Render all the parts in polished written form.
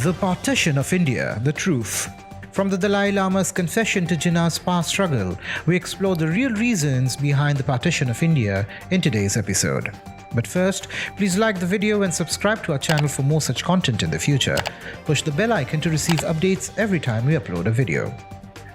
The Partition of India, the Truth. From the Dalai Lama's confession to Jinnah's past struggle, we explore the real reasons behind the partition of India in today's episode. But first, please like the video and subscribe to our channel for more such content in the future. Push the bell icon to receive updates every time we upload a video.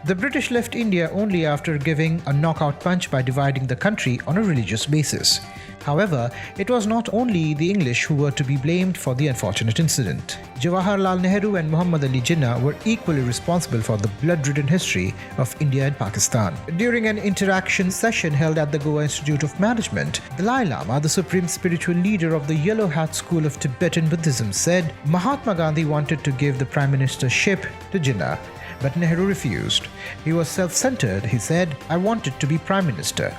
The British left India only after giving a knockout punch by dividing the country on a religious basis. However, it was not only the English who were to be blamed for the unfortunate incident. Jawaharlal Nehru and Mohammad Ali Jinnah were equally responsible for the blood-ridden history of India and Pakistan. During an interaction session held at the Goa Institute of Management, Dalai Lama, the supreme spiritual leader of the Yellow Hat school of Tibetan Buddhism, said Mahatma Gandhi wanted to give the prime ministership to Jinnah, but Nehru refused. He was self-centered, he said, "I wanted to be prime minister."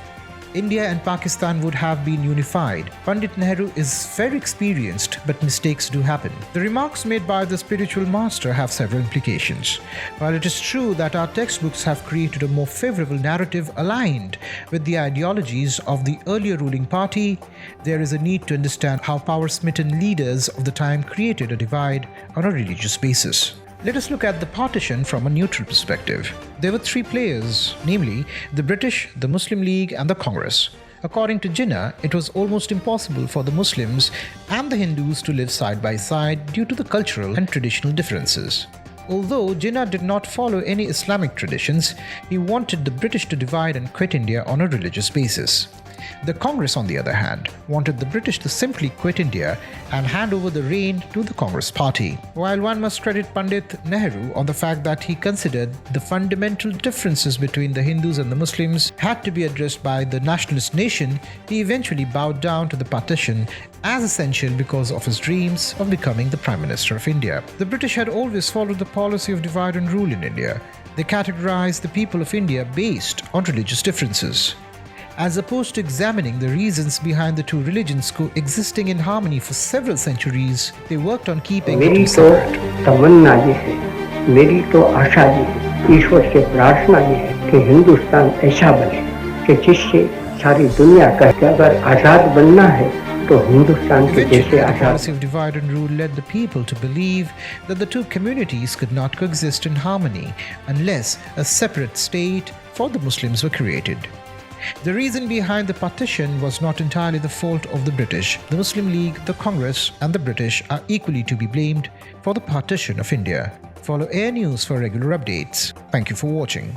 India and Pakistan would have been unified. Pandit Nehru is very experienced, but mistakes do happen. The remarks made by the spiritual master have several implications. While it is true that our textbooks have created a more favorable narrative aligned with the ideologies of the earlier ruling party, there is a need to understand how power-smitten leaders of the time created a divide on a religious basis. Let us look at the partition from a neutral perspective. There were three players, namely the British, the Muslim League and the Congress. According to Jinnah, it was almost impossible for the Muslims and the Hindus to live side by side due to the cultural and traditional differences. Although Jinnah did not follow any Islamic traditions, he wanted the British to divide and quit India on a religious basis. The Congress, on the other hand, wanted the British to simply quit India and hand over the reign to the Congress party. While one must credit Pandit Nehru on the fact that he considered the fundamental differences between the Hindus and the Muslims had to be addressed by the nationalist nation, he eventually bowed down to the partition as essential because of his dreams of becoming the Prime Minister of India. The British had always followed the policy of divide and rule in India. They categorized the people of India based on religious differences. As opposed to examining the reasons behind the two religions coexisting in harmony for several centuries, they worked on keeping the two separate. तमन्ना ये है, मेरी तो आशा ये है, ईश्वर से प्रार्थना ये है कि हिंदुस्तान ऐसा बने कि जिससे सारी दुनिया का अगर आजाद बनना है तो हिंदुस्तान के जैसे आजाद. The policy of divide and rule led the people to believe that the two communities could not coexist in harmony unless a separate state for the Muslims were created. The reason behind the partition was not entirely the fault of the British. The Muslim League, the Congress and the British are equally to be blamed for the partition of India. Follow Air News for regular updates. Thank you for watching.